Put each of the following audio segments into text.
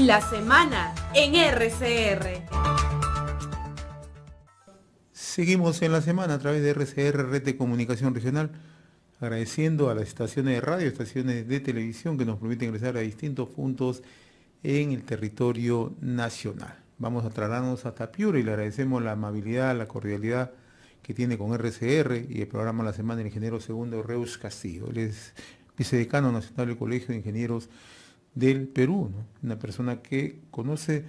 La semana en RCR. Seguimos en la semana a través de RCR, Red de Comunicación Regional, agradeciendo a las estaciones de radio, estaciones de televisión que nos permiten ingresar a distintos puntos en el territorio nacional. Vamos a trasladarnos hasta Piura y le agradecemos la amabilidad, la cordialidad que tiene con RCR y el programa La Semana del ingeniero segundo Reus Castillo. Él es vicedecano nacional del Colegio de Ingenieros del Perú, ¿no? Una persona que conoce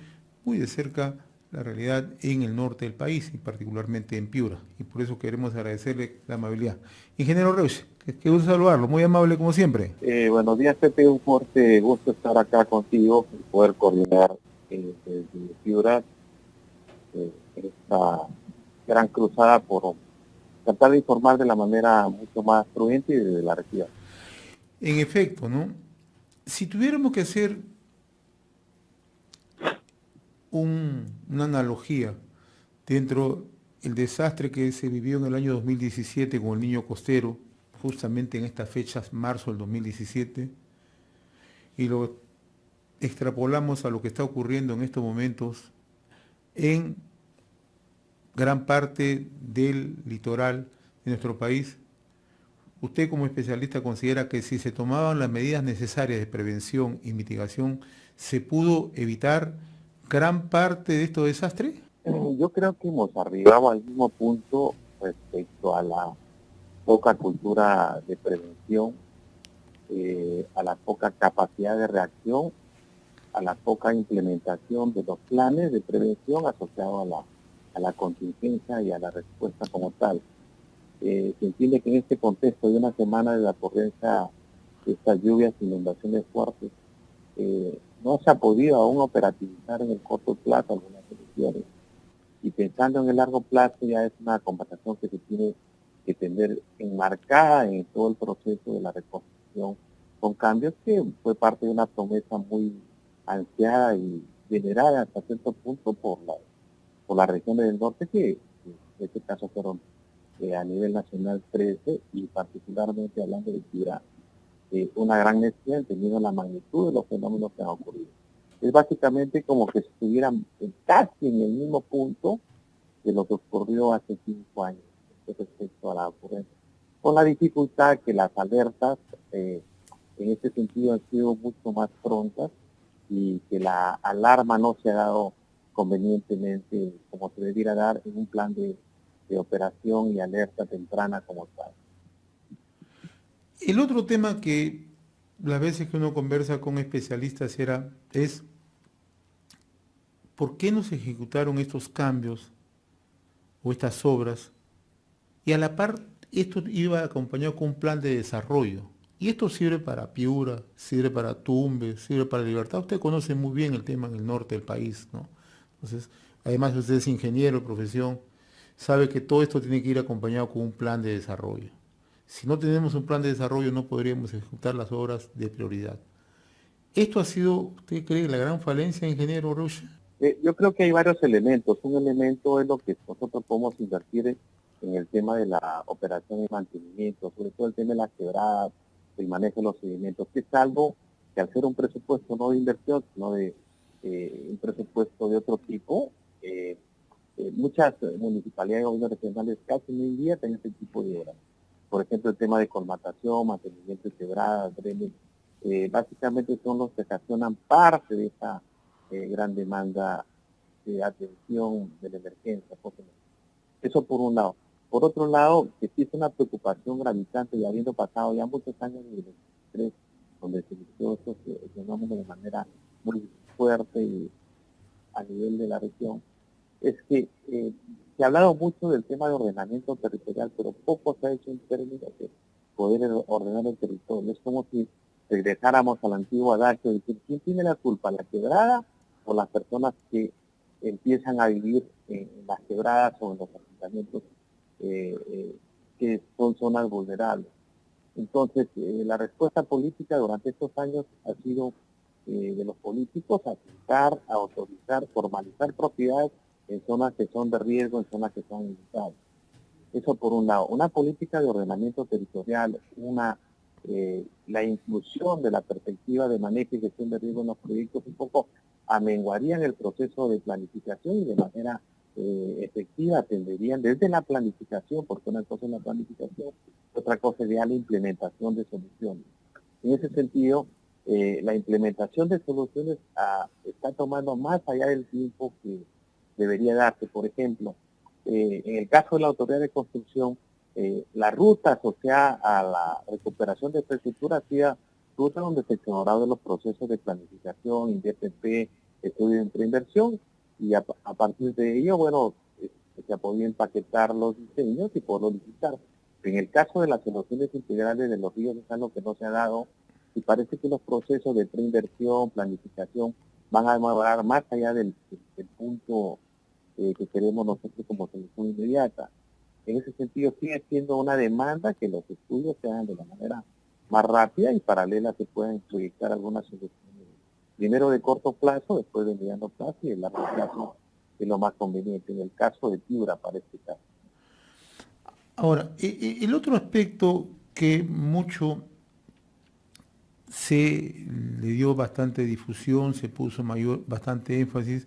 muy de cerca la realidad en el norte del país y particularmente en Piura, y por eso queremos agradecerle la amabilidad. Ingeniero Reus, qué gusto saludarlo, muy amable como siempre. Buenos días, Pepe, un fuerte gusto estar acá contigo y poder coordinar desde Piura esta gran cruzada por tratar de informar de la manera mucho más prudente y de la región. En efecto, ¿no? Si tuviéramos que hacer una analogía dentro del desastre que se vivió en el año 2017 con el niño costero, justamente en estas fechas, marzo del 2017, y lo extrapolamos a lo que está ocurriendo en estos momentos en gran parte del litoral de nuestro país, usted como especialista considera que si se tomaban las medidas necesarias de prevención y mitigación, ¿se pudo evitar gran parte de estos desastres? Yo creo que hemos arribado al mismo punto respecto a la poca cultura de prevención, a la poca capacidad de reacción, a la poca implementación de los planes de prevención asociados a la contingencia y a la respuesta como tal. Se entiende que en este contexto de una semana de la ocurrencia de estas lluvias e inundaciones fuertes, no se ha podido aún operativizar en el corto plazo algunas soluciones. Y pensando en el largo plazo ya es una conversación que se tiene que tener enmarcada en todo el proceso de la reconstrucción, con cambios que fue parte de una promesa muy ansiada y venerada hasta cierto punto por las regiones del norte, que en este caso fueron a nivel nacional 13 y particularmente hablando de Piura, una gran necesidad entendiendo la magnitud de los fenómenos que han ocurrido. Es básicamente como que estuvieran casi en el mismo punto de lo que ocurrió hace 5 años respecto a la ocurrencia, con la dificultad que las alertas en este sentido han sido mucho más prontas y que la alarma no se ha dado convenientemente como se debiera dar en un plan de operación y alerta temprana como tal. El otro tema que las veces que uno conversa con especialistas es ¿por qué no se ejecutaron estos cambios o estas obras? Y a la par, esto iba acompañado con un plan de desarrollo. Y esto sirve para Piura, sirve para Tumbes, sirve para Libertad. Usted conoce muy bien el tema en el norte del país, ¿no? Entonces, además usted es ingeniero de profesión, sabe que todo esto tiene que ir acompañado con un plan de desarrollo. Si no tenemos un plan de desarrollo no podríamos ejecutar las obras de prioridad. ¿Esto ha sido, usted cree, la gran falencia, ingeniero Rush? Yo creo que hay varios elementos. Un elemento es lo que nosotros podemos invertir en el tema de la operación y mantenimiento, sobre todo el tema de las quebradas, el manejo de los sedimentos, que es algo que al ser un presupuesto no de inversión, sino de un presupuesto de otro tipo, muchas municipalidades y gobiernos regionales casi no invierten en este tipo de obras. Por ejemplo, el tema de colmatación, mantenimiento de quebradas, drenes, básicamente son los que ocasionan parte de esa gran demanda de atención de la emergencia. Eso por un lado. Por otro lado, existe una preocupación gravitante y habiendo pasado ya muchos años desde el 2023, donde se inició estos fenómenos de manera muy fuerte y a nivel de la región, es que se ha hablado mucho del tema de ordenamiento territorial, pero poco se ha hecho en términos de poder ordenar el territorio. Es como si regresáramos al antiguo adagio de decir, ¿quién tiene la culpa? ¿La quebrada o las personas que empiezan a vivir en las quebradas o en los asentamientos que son zonas vulnerables? Entonces, la respuesta política durante estos años ha sido de los políticos aplicar, a autorizar, formalizar propiedades en zonas que son de riesgo, en zonas que son limitadas. Eso por un lado. Una política de ordenamiento territorial, una la inclusión de la perspectiva de manejo y gestión de riesgo en los proyectos un poco amenguarían el proceso de planificación y de manera efectiva atenderían desde la planificación, porque una cosa es la planificación, otra cosa sería la implementación de soluciones. En ese sentido, la implementación de soluciones está tomando más allá del tiempo que debería darse. Por ejemplo, en el caso de la autoridad de construcción, la ruta asociada a la recuperación de infraestructura ha sido ruta donde se han de los procesos de planificación, IDPP, estudio de preinversión, y a partir de ello, bueno, se ha podido empaquetar los diseños y poderlos licitar. En el caso de las soluciones integrales de los ríos es algo que no se ha dado, y parece que los procesos de preinversión, planificación, van a demorar más allá del punto que queremos nosotros como solución inmediata. En ese sentido sigue siendo una demanda que los estudios se hagan de la manera más rápida y paralela se puedan proyectar algunas soluciones. Primero de corto plazo, después de mediano plazo y de largo plazo es lo más conveniente. En el caso de Piura, para este caso. Ahora, el otro aspecto que mucho se le dio bastante difusión, se puso bastante énfasis,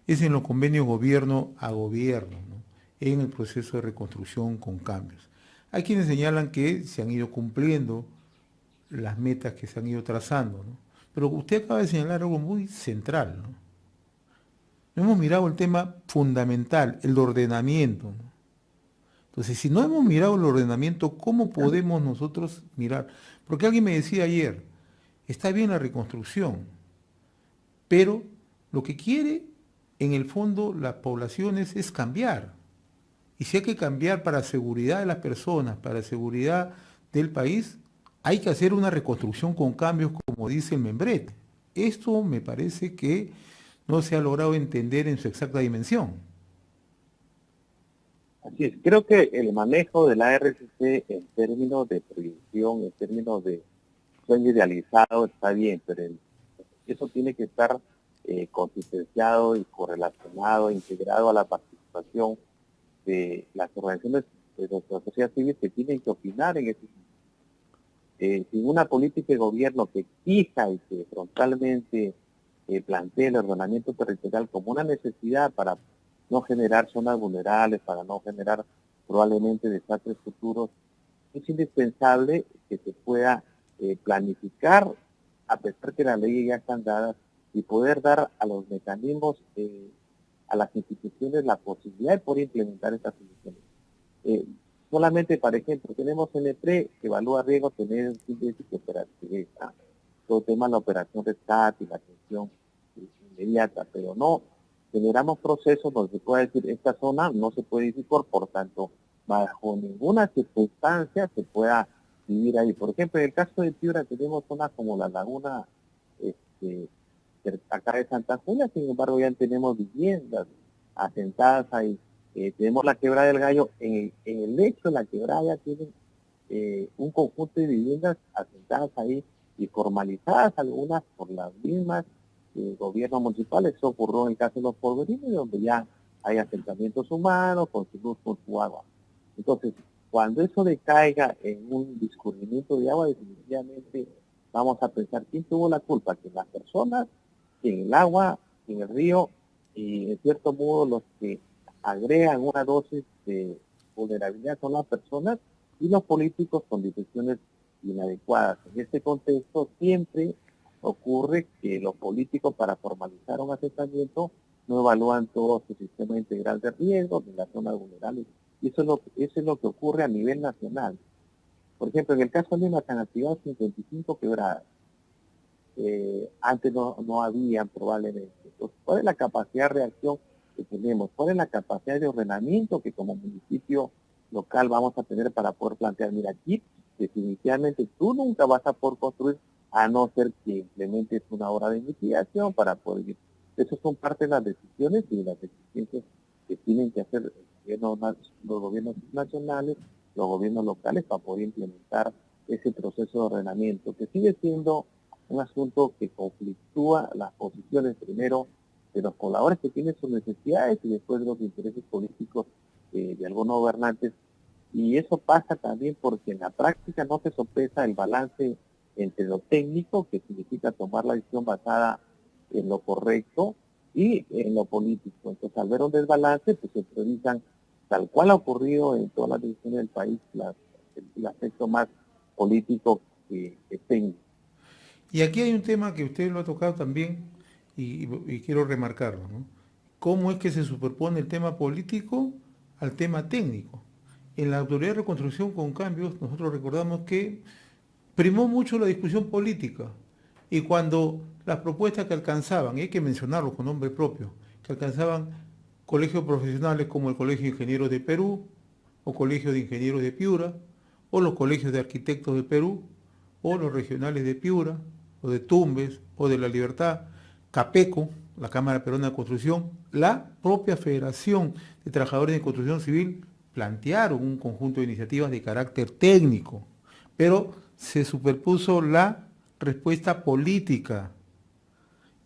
es en los convenios gobierno a gobierno, ¿no?, en el proceso de reconstrucción con cambios. Hay quienes señalan que se han ido cumpliendo las metas que se han ido trazando, ¿no? Pero usted acaba de señalar algo muy central, ¿no? No hemos mirado el tema fundamental, el ordenamiento, ¿no? Entonces, si no hemos mirado el ordenamiento, ¿cómo podemos nosotros mirar? Porque alguien me decía ayer, está bien la reconstrucción, pero lo que quiere en el fondo las poblaciones es cambiar. Y si hay que cambiar para seguridad de las personas, para seguridad del país, hay que hacer una reconstrucción con cambios, como dice el membrete. Esto me parece que no se ha logrado entender en su exacta dimensión. Así es, creo que el manejo de la RCC en términos de proyección, en términos de sueño idealizado está bien, pero eso tiene que estar consistenciado y correlacionado, integrado a la participación de las organizaciones de nuestra sociedad civil que tienen que opinar en ese sentido. Sin una política de gobierno que exija y que frontalmente plantee el ordenamiento territorial como una necesidad para no generar zonas vulnerables, para no generar probablemente desastres futuros, es indispensable que se pueda planificar, a pesar que las leyes ya están dadas, y poder dar a los mecanismos, a las instituciones, la posibilidad de poder implementar estas soluciones. Solamente, por ejemplo, tenemos NPRE que evalúa riesgos, tener un índice de operatividad, todo tema de la operación rescate y la atención inmediata, pero no generamos procesos donde se pueda decir esta zona no se puede edificar, por tanto, bajo ninguna circunstancia se pueda vivir ahí. Por ejemplo, en el caso de Piura tenemos zonas como la laguna acá de Santa Julia, sin embargo ya tenemos viviendas asentadas ahí. Tenemos la Quebrada del Gallo, en el lecho de la quebrada ya tienen un conjunto de viviendas asentadas ahí y formalizadas, algunas por las mismas gobiernos municipales. Eso ocurrió en el caso de los polvorines, donde ya hay asentamientos humanos con su luz, con su agua. Entonces, cuando eso decaiga en un discurrimiento de agua, definitivamente vamos a pensar quién tuvo la culpa, que las personas, que en el agua, en el río, y en cierto modo los que agregan una dosis de vulnerabilidad son las personas y los políticos con decisiones inadecuadas. En este contexto siempre ocurre que los políticos para formalizar un asentamiento no evalúan todo su sistema integral de riesgo de las zonas vulnerables. Y eso es lo que ocurre a nivel nacional. Por ejemplo, en el caso de Lima se han activado 55 quebradas. Antes no habían probablemente. Entonces, ¿cuál es la capacidad de reacción que tenemos? ¿Cuál es la capacidad de ordenamiento que como municipio local vamos a tener para poder plantear? Mira, aquí definitivamente tú nunca vas a poder construir a no ser que implementes una obra de mitigación para poder ir. Esas son parte de las decisiones y de las exigencias que tienen que hacer los gobiernos nacionales, los gobiernos locales para poder implementar ese proceso de ordenamiento, que sigue siendo un asunto que conflictúa las posiciones primero de los pobladores que tienen sus necesidades y después de los intereses políticos de algunos gobernantes Y eso pasa también porque en la práctica no se sopesa el balance entre lo técnico, que significa tomar la decisión basada en lo correcto, y en lo político. Entonces, al ver un desbalance, pues se priorizan, tal cual ha ocurrido en todas las decisiones del país, el aspecto más político que técnico. Y aquí hay un tema que usted lo ha tocado también y quiero remarcarlo, ¿no? ¿Cómo es que se superpone el tema político al tema técnico? En la Autoridad de Reconstrucción con Cambios, nosotros recordamos que primó mucho la discusión política y cuando las propuestas que alcanzaban, y hay que mencionarlo con nombre propio, que alcanzaban colegios profesionales como el Colegio de Ingenieros de Perú, o Colegio de Ingenieros de Piura, o los colegios de arquitectos de Perú, o los regionales de Piura, o de Tumbes, o de La Libertad, CAPECO, la Cámara Peruana de Construcción, la propia Federación de Trabajadores de Construcción Civil plantearon un conjunto de iniciativas de carácter técnico, pero se superpuso la respuesta política.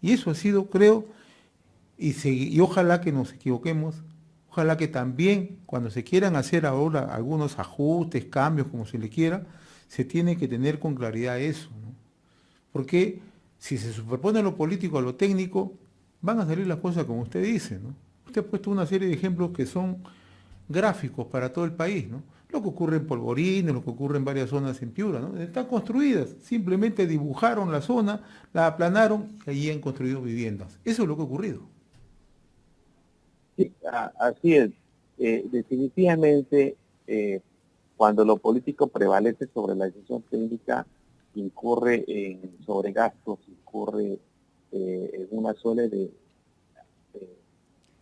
Y eso ha sido, creo, y ojalá que nos equivoquemos, ojalá que también cuando se quieran hacer ahora algunos ajustes, cambios, como se le quiera, se tiene que tener con claridad eso, ¿no? Porque si se superpone lo político a lo técnico, van a salir las cosas como usted dice, ¿no? Usted ha puesto una serie de ejemplos que son gráficos para todo el país, ¿no? Lo que ocurre en Polvorines, lo que ocurre en varias zonas en Piura, ¿no? Están construidas, simplemente dibujaron la zona, la aplanaron y allí han construido viviendas. Eso es lo que ha ocurrido. Sí, así es. Definitivamente, cuando lo político prevalece sobre la decisión técnica, incurre en sobregastos, incurre en una suele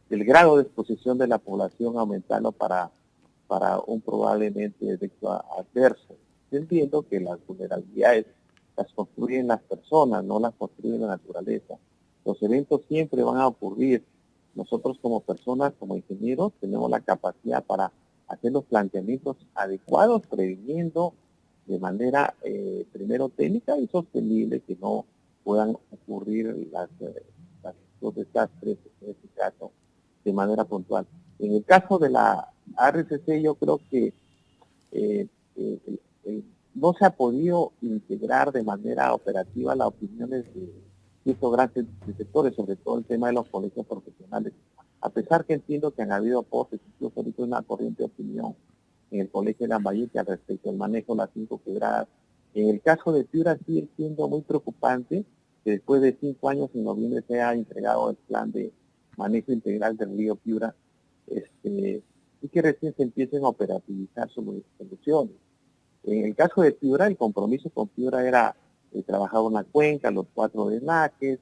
del grado de exposición de la población aumentando para un probablemente efecto adverso. Yo entiendo que las vulnerabilidades las construyen las personas, no las construye la naturaleza. Los eventos siempre van a ocurrir. Nosotros como personas, como ingenieros, tenemos la capacidad para hacer los planteamientos adecuados, previniendo de manera primero técnica y sostenible que no puedan ocurrir los desastres en este caso de manera puntual. En el caso de la RCC, yo creo que eh, no se ha podido integrar de manera operativa las opiniones de ciertos grandes sectores, sobre todo el tema de los colegios profesionales. A pesar que entiendo que han habido aportes, incluso ahorita una corriente de opinión en el Colegio de Lambayeque al respecto del manejo de las 5 quebradas. En el caso de Piura sigue siendo muy preocupante que después de 5 años en noviembre se ha entregado el plan de manejo integral del río Piura, y que recién se empiecen a operativizar sus soluciones. En el caso de Piura, el compromiso con Piura era trabajar una cuenca, los 4 drenajes,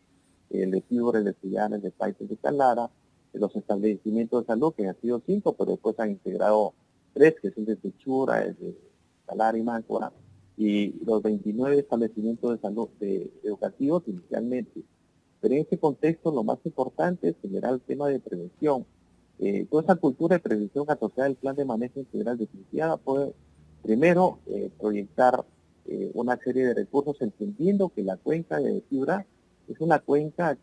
el de Piura, el de Sillanes, de Paites de Calara, los establecimientos de salud, que han sido 5, pero después han integrado 3, que son de Techura, el de Calara y Máncora, y los 29 establecimientos de salud educativos inicialmente. Pero en este contexto lo más importante es generar el tema de prevención. Toda esa cultura de prevención asociada al plan de manejo integral definitiva puede primero proyectar una serie de recursos entendiendo que la cuenca de Piura es una cuenca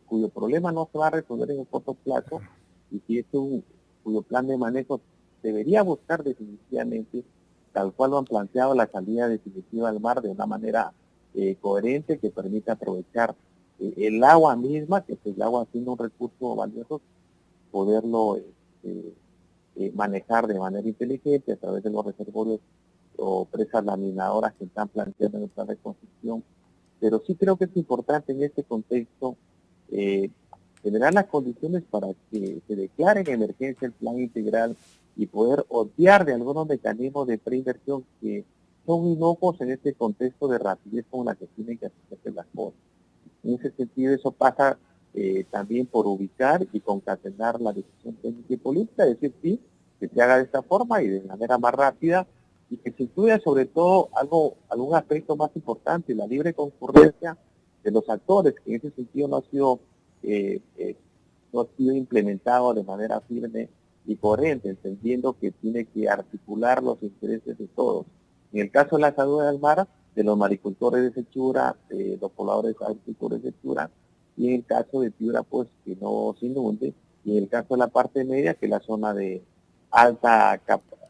cuyo problema no se va a resolver en el corto plazo y que es cuyo plan de manejo debería buscar definitivamente, tal cual lo han planteado, la salida definitiva al mar de una manera coherente que permita aprovechar el agua misma, que es el agua siendo un recurso valioso, poderlo manejar de manera inteligente a través de los reservorios o presas laminadoras que están planteando en el plan de construcción. Pero sí creo que es importante en este contexto generar las condiciones para que se declare en emergencia el plan integral y poder obviar de algunos mecanismos de preinversión que son inocuos en este contexto de rapidez con la que tienen que hacerse las cosas. En ese sentido, eso pasa también por ubicar y concatenar la decisión técnica y política, es decir, sí, que se haga de esta forma y de manera más rápida, y que se incluya sobre todo algún aspecto más importante, la libre concurrencia de los actores, que en ese sentido no ha sido implementado de manera firme y coherente, entendiendo que tiene que articular los intereses de todos. En el caso de la salud del mar, de los maricultores de Sechura, de los pobladores agricultores de Piura, y en el caso de Piura, pues que no se inunde, y en el caso de la parte media, que es la zona de alta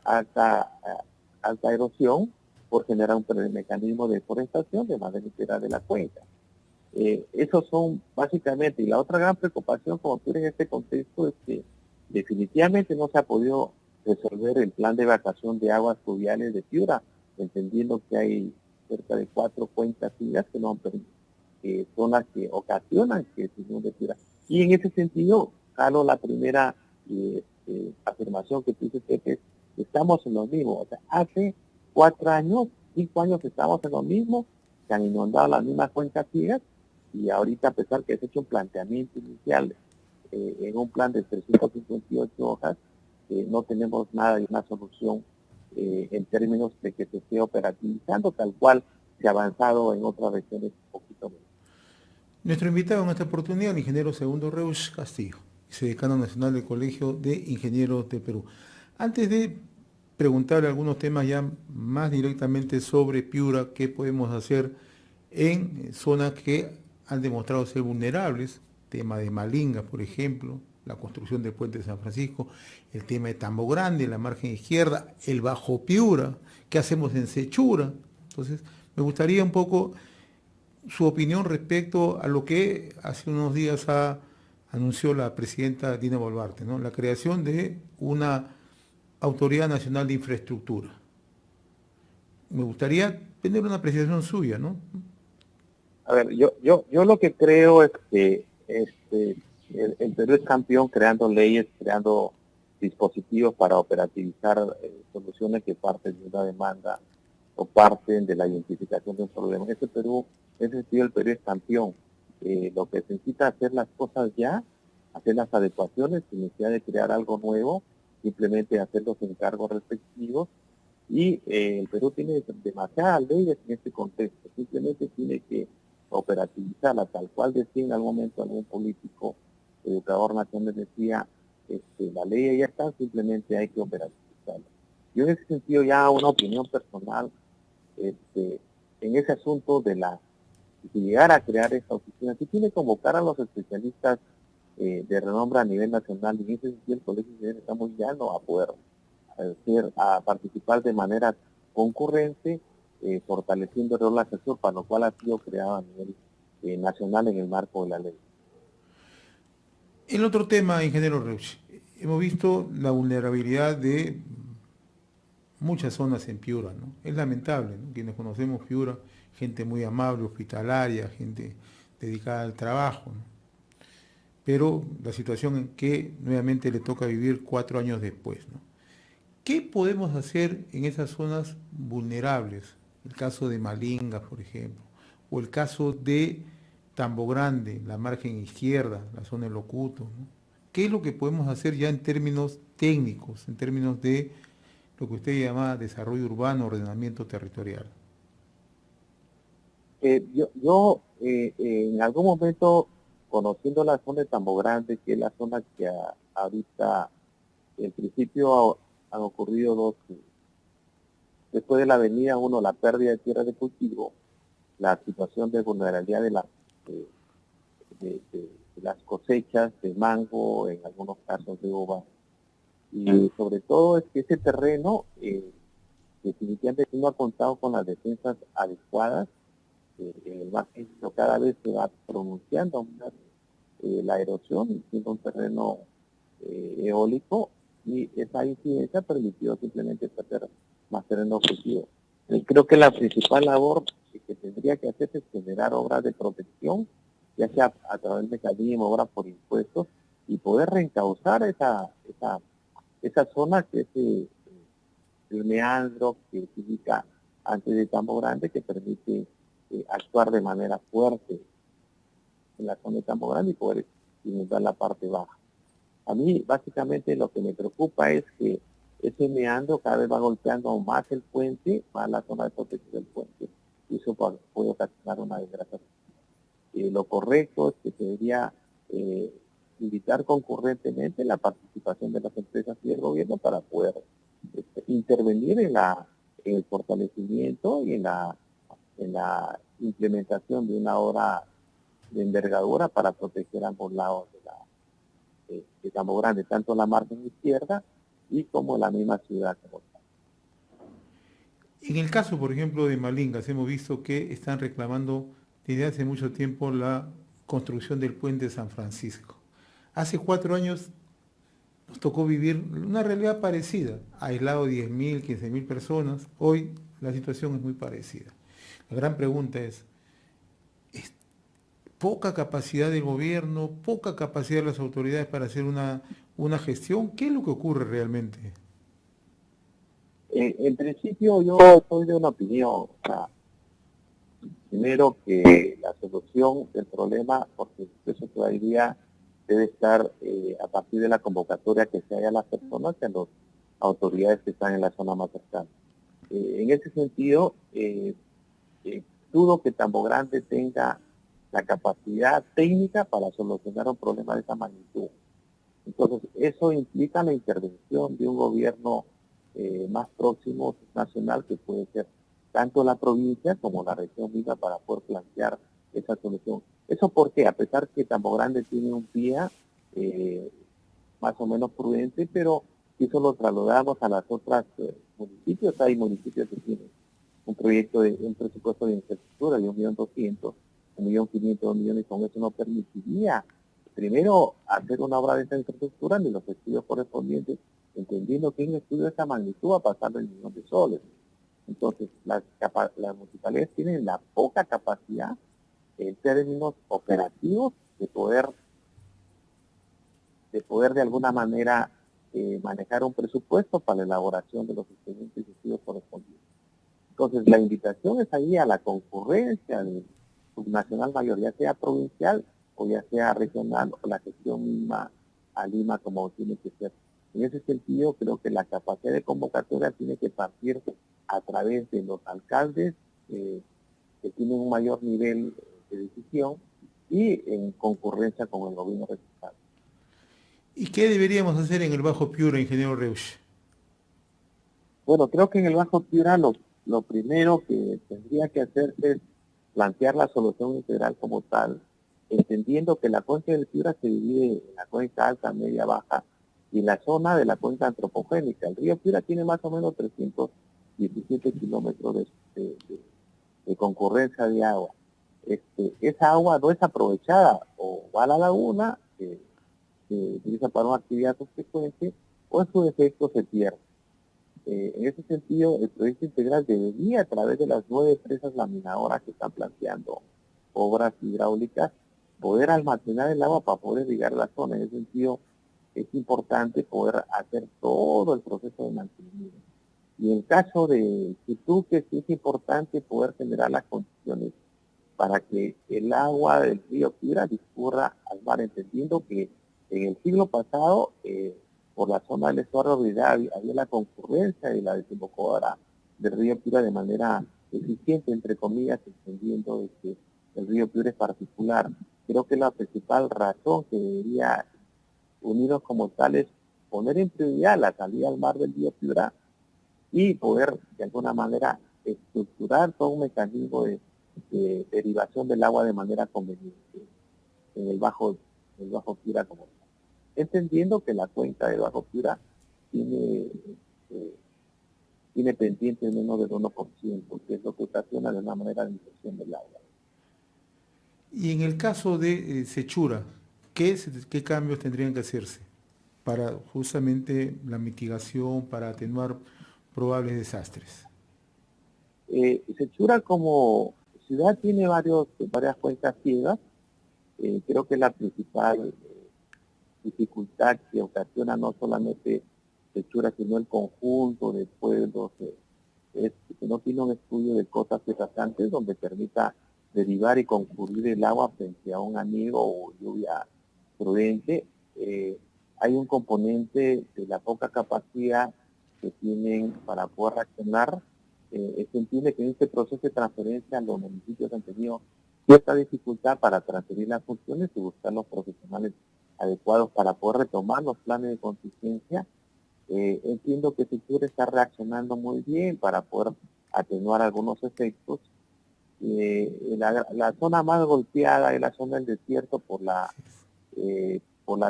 alta erosión por generar un mecanismo de deforestación de manera integral de la cuenca. Esos son básicamente, y la otra gran preocupación, como tú en este contexto, es que definitivamente no se ha podido resolver el plan de evacuación de aguas fluviales de Piura, entendiendo que hay cerca de 4 cuencas hídricas que no han son las que ocasionan que se inunde Piura. Y en ese sentido, Carlos, la primera afirmación que tú dices, Pepe, estamos en lo mismo. O sea, hace 4 años, 5 años estamos en lo mismo, se han inundado las mismas cuencas hídricas, y ahorita, a pesar que se ha hecho un planteamiento inicial en un plan de 358 hojas, no tenemos nada de una solución en términos de que se esté operativizando, tal cual se ha avanzado en otras regiones un poquito menos. Nuestro invitado en esta oportunidad, el ingeniero Segundo Reusch Castillo, vicedecano nacional del Colegio de Ingenieros de Perú. Antes de preguntarle algunos temas ya más directamente sobre Piura, qué podemos hacer en zonas que han demostrado ser vulnerables, tema de Malinga, por ejemplo, la construcción del puente de San Francisco, el tema de Tambo Grande, la margen izquierda, el Bajo Piura, qué hacemos en Sechura. Entonces, me gustaría un poco su opinión respecto a lo que hace unos días anunció la presidenta Dina Boluarte, ¿no? La creación de una Autoridad Nacional de Infraestructura. Me gustaría tener una apreciación suya, ¿no? A ver, yo lo que creo es que el Perú es campeón creando leyes, creando dispositivos para operativizar soluciones que parten de una demanda o parten de la identificación de un problema. En ese sentido, el Perú es campeón. Lo que se necesita hacer las cosas ya, hacer las adecuaciones, sin necesidad de crear algo nuevo, simplemente hacer los encargos respectivos. Y el Perú tiene demasiadas leyes en este contexto, simplemente tiene que operativizarla, tal cual decía en algún momento algún político, educador nacional, decía, la ley ya está, simplemente hay que operativizarla. Yo en ese sentido ya una opinión personal, en ese asunto de si llegara a crear esta oficina, sí tiene que convocar a los especialistas de renombre a nivel nacional, y en ese sentido el Colegio de Ingenieros está muy llano a poder a participar de manera concurrente, fortaleciendo el rol asesor, para lo cual ha sido creado a nivel nacional en el marco de la ley. El otro tema, ingeniero Reusch, hemos visto la vulnerabilidad de muchas zonas en Piura, ¿no? Es lamentable, ¿no? Quienes conocemos Piura, gente muy amable, hospitalaria, gente dedicada al trabajo, ¿no? Pero la situación en que nuevamente le toca vivir 4 años después, ¿no? ¿Qué podemos hacer en esas zonas vulnerables? El caso de Malinga, por ejemplo, o el caso de Tambo Grande, la margen izquierda, la zona de Locuto, ¿no? ¿Qué es lo que podemos hacer ya en términos técnicos, en términos de lo que usted llama desarrollo urbano, ordenamiento territorial? En algún momento, conociendo la zona de Tambo Grande, que es la zona que ahorita, en principio, han ocurrido dos. Después de la avenida, la pérdida de tierra de cultivo, la situación de vulnerabilidad de las cosechas de mango, en algunos casos de uva. Y sobre todo es que ese terreno definitivamente no ha contado con las defensas adecuadas. El margen cada vez se va pronunciando la erosión, siendo un terreno eólico, y esa incidencia permitió simplemente perder más terreno cultivo. Creo que la principal labor que tendría que hacerse es generar obras de protección, ya sea a través del mecanismo, obras por impuestos, y poder reencauzar esa zona que es el meandro que se ubica antes de Tambo Grande, que permite actuar de manera fuerte en la zona de Tambo Grande y poder inundar la parte baja. A mí, básicamente, lo que me preocupa es que ese meandro cada vez va golpeando aún más el puente, más la zona de protección del puente, y eso puede ocasionar una desgracia. Lo correcto es que se debería invitar concurrentemente la participación de las empresas y del gobierno para poder intervenir en el fortalecimiento y en la implementación de una obra de envergadura para proteger ambos lados de Tambo Grande, tanto la margen izquierda y como la misma ciudad como tal. En el caso, por ejemplo, de Malingas, hemos visto que están reclamando desde hace mucho tiempo la construcción del puente San Francisco. Hace 4 años nos tocó vivir una realidad parecida, aislado 10.000, 15.000 personas. Hoy la situación es muy parecida. La gran pregunta ¿es poca capacidad del gobierno, poca capacidad de las autoridades para hacer una gestión? ¿Qué es lo que ocurre realmente? En principio yo soy de una opinión, o sea, primero que la solución del problema, porque eso todavía debe estar a partir de la convocatoria que se haga a las personas y a las autoridades que están en la zona más cercana. En ese sentido, dudo que Tambo Grande tenga la capacidad técnica para solucionar un problema de esa magnitud. Entonces, eso implica la intervención de un gobierno más próximo nacional, que puede ser tanto la provincia como la región misma, para poder plantear esa solución. ¿Eso por qué? A pesar que Tambo Grande tiene un pie más o menos prudente, pero si eso lo trasladamos a las otras municipios, hay municipios que tienen un presupuesto de infraestructura de 1.200.000, 1.500.000, 2 millones, con eso no permitiría primero hacer una obra de esta infraestructura ni los estudios correspondientes, entendiendo que un estudio de esta magnitud va a pasar del millón de soles. Entonces, las municipalidades tienen la poca capacidad en términos operativos de alguna manera manejar un presupuesto para la elaboración de los expedientes y estudios correspondientes. Entonces, la invitación es ahí a la concurrencia del subnacional mayor, ya sea provincial o ya sea regional, o la gestión misma a Lima, como tiene que ser. En ese sentido, creo que la capacidad de convocatoria tiene que partir a través de los alcaldes que tienen un mayor nivel de decisión y en concurrencia con el gobierno regional. ¿Y qué deberíamos hacer en el Bajo Piura, ingeniero Reusch? Bueno, creo que en el Bajo Piura lo primero que tendría que hacerse es plantear la solución integral como tal, entendiendo que la cuenca del Piura se divide en la cuenca alta, media, baja y la zona de la cuenca antropogénica. El río Piura tiene más o menos 317 kilómetros de concurrencia de agua. Esa agua no es aprovechada, o va a la laguna, se utiliza para una actividad subsecuente, o en su defecto se pierde. En ese sentido, el proyecto integral debería, a través de las 9 presas laminadoras que están planteando obras hidráulicas, poder almacenar el agua para poder irrigar la zona. En ese sentido, es importante poder hacer todo el proceso de mantenimiento. Y en el caso de Quituque, sí es importante poder generar las condiciones para que el agua del río Piura discurra al mar, entendiendo que en el siglo pasado, por la zona del estuario había la concurrencia y la desembocadura del río Piura de manera eficiente, entre comillas, entendiendo que el río Piura es particular. Creo que la principal razón que debería unirnos como tal es poner en prioridad la salida al mar del río Piura y poder de alguna manera estructurar todo un mecanismo de derivación del agua de manera conveniente en el Bajo Piura como tal. Entendiendo que la cuenca del Bajo Piura tiene pendiente menos del 1%, que es lo que ocasiona de una manera la infección del agua. Y en el caso de Sechura, ¿qué cambios tendrían que hacerse para justamente la mitigación, para atenuar probables desastres? Sechura como ciudad tiene varias cuencas ciegas. Creo que la principal dificultad que ocasiona no solamente Sechura, sino el conjunto de pueblos, es que no tiene un estudio de costas cesantes donde permita derivar y concurrir el agua frente a un aniego o lluvia prudente. Hay un componente de la poca capacidad que tienen para poder reaccionar. Es sensible que en este proceso de transferencia los municipios han tenido cierta dificultad para transferir las funciones y buscar los profesionales adecuados para poder retomar los planes de contingencia. Entiendo que Sechura está reaccionando muy bien para poder atenuar algunos efectos. La zona más golpeada es la zona del desierto por la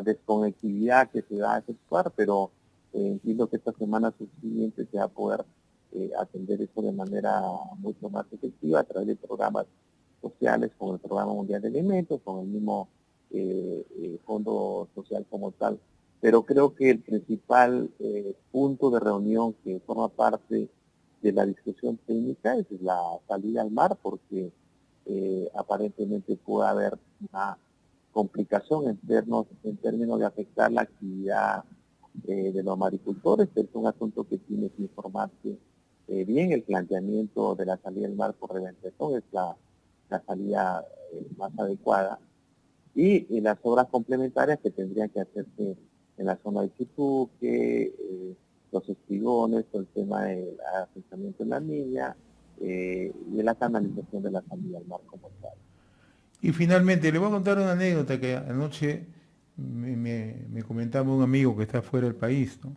desconectividad que se va a efectuar, pero entiendo que esta semana subsiguiente se va a poder atender eso de manera mucho más efectiva a través de programas sociales, como el Programa Mundial de Alimentos, con el mismo Fondo Social como tal. Pero creo que el principal punto de reunión que forma parte de la discusión técnica es la salida al mar, porque aparentemente puede haber una complicación en términos de afectar la actividad de los maricultores, pero es un asunto que tiene que informarse bien. El planteamiento de la salida al mar por reventazón es la salida más adecuada, y las obras complementarias que tendrían que hacerse en la zona de Chutuque, los espigones, el tema del asentamiento en la mina y la canalización de la salida al mar como tal. Y finalmente, le voy a contar una anécdota que anoche me comentaba un amigo que está fuera del país, ¿no?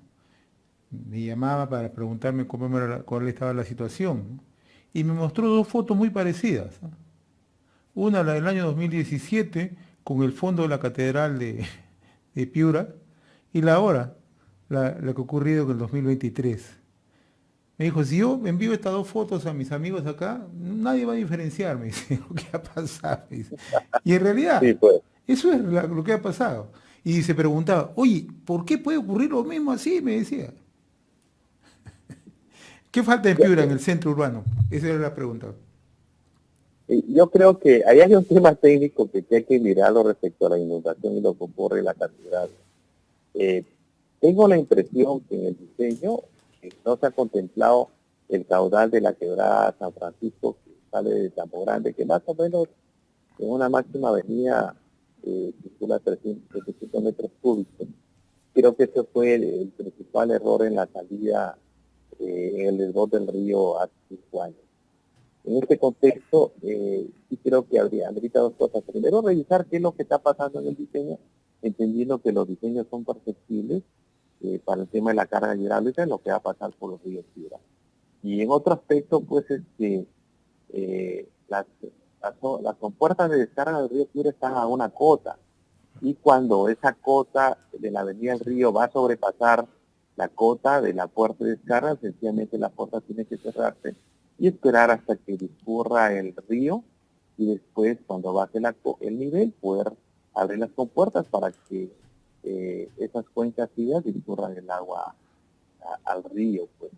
Me llamaba para preguntarme cuál estaba la situación, ¿no? Y me mostró dos fotos muy parecidas, ¿no? Una, la del año 2017, con el fondo de la Catedral de Piura, y la ahora, la que ha ocurrido en el 2023. Me dijo, si yo envío estas dos fotos a mis amigos acá, nadie va a diferenciar, me dice, lo que ha pasado. Me dice. Y en Sí, realidad, pues. eso es lo que ha pasado. Y se preguntaba, oye, ¿por qué puede ocurrir lo mismo así? Me decía. ¿Qué falta en Piura, en el centro urbano? Esa era la pregunta. Yo creo que ahí hay un tema técnico que hay que mirarlo respecto a la inundación y lo que ocurre en la catedral. Eh, Tengo la impresión que en el diseño no se ha contemplado el caudal de la quebrada San Francisco, que sale de Campo Grande, que más o menos en una máxima avenida circula 700 metros cúbicos. Creo que ese fue el principal error en la salida en el desborde del río hace 5 años. En este contexto, sí creo que habría dos cosas. Primero, revisar qué es lo que está pasando en el diseño, entendiendo que los diseños son perfectibles para el tema de la carga hidráulica, lo que va a pasar por los ríos Piura. Y en otro aspecto, pues es que las compuertas de descarga del río Piura están a una cota, y cuando esa cota de la avenida del río va a sobrepasar la cota de la puerta de descarga, sencillamente la puerta tiene que cerrarse y esperar hasta que discurra el río, y después, cuando baje el nivel, poder abrir las compuertas para que esas cuencas frías discurran el agua al río. Pues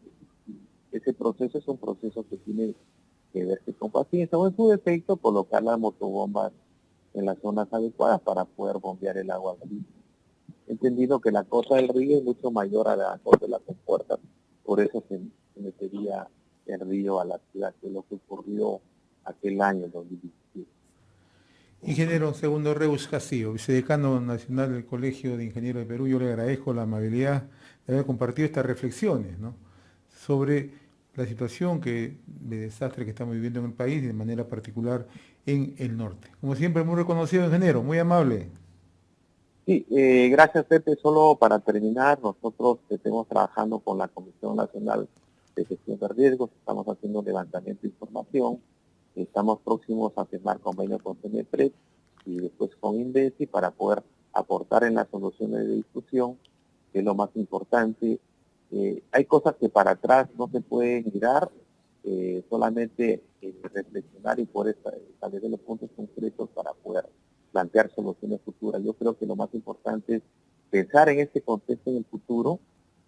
ese proceso es un proceso que tiene que verse con paciencia, o en su defecto colocar las motobombas en las zonas adecuadas para poder bombear el agua al río. Entendido que la cota del río es mucho mayor a la cota de las compuertas, por eso se metería el río a la ciudad, que es lo que ocurrió aquel año, 2017. Ingeniero Segundo Reus Castillo, vicedecano nacional del Colegio de Ingenieros de Perú, yo le agradezco la amabilidad de haber compartido estas reflexiones, ¿no?, sobre la situación de desastre que estamos viviendo en el país y de manera particular en el norte. Como siempre, muy reconocido, ingeniero, muy amable. Sí, gracias, Pepe. Solo para terminar, nosotros estamos trabajando con la Comisión Nacional de Gestión de Riesgos, estamos haciendo un levantamiento de información, estamos próximos a firmar convenio con CENEPRED y después con INDECI para poder aportar en las soluciones de discusión, que es lo más importante. Hay cosas que para atrás no se pueden mirar, solamente reflexionar y poder establecer los puntos concretos para poder plantear soluciones futuras. Yo creo que lo más importante es pensar en este contexto en el futuro,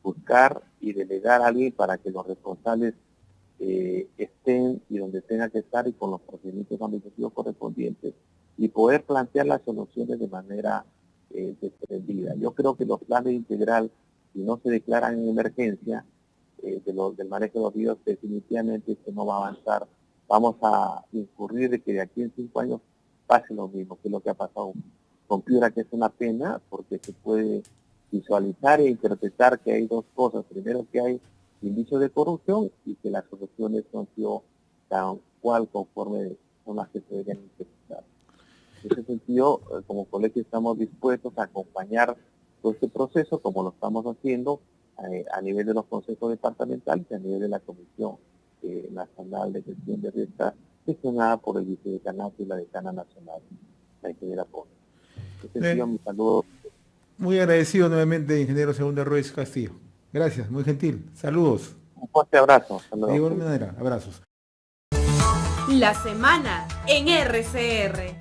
buscar y delegar a alguien para que los responsables estén y donde tengan que estar y con los procedimientos administrativos correspondientes, y poder plantear las soluciones de manera desprendida. Yo creo que los planes integral, si no se declaran en emergencia del manejo de los ríos, definitivamente esto no va a avanzar. Vamos a incurrir de que de aquí en 5 años pase lo mismo, que es lo que ha pasado con Piura, que es una pena, porque se puede visualizar e interpretar que hay dos cosas. Primero, que hay indicios de corrupción, y que las soluciones no han sido tan cual conforme son las que se deberían interpretar. En ese sentido, como colegio estamos dispuestos a acompañar todo este proceso, como lo estamos haciendo a nivel de los consejos departamentales y a nivel de la Comisión Nacional de Gestión de Riesgos, gestionada por el vicedecanato y la decana nacional, la ingeniera Pons. En ese sentido, mi saludo. Muy agradecido nuevamente, ingeniero Segundo Ruiz Castillo. Gracias, muy gentil. Saludos. Un fuerte abrazo. Hasta De luego. igual manera, abrazos. La semana en RCR.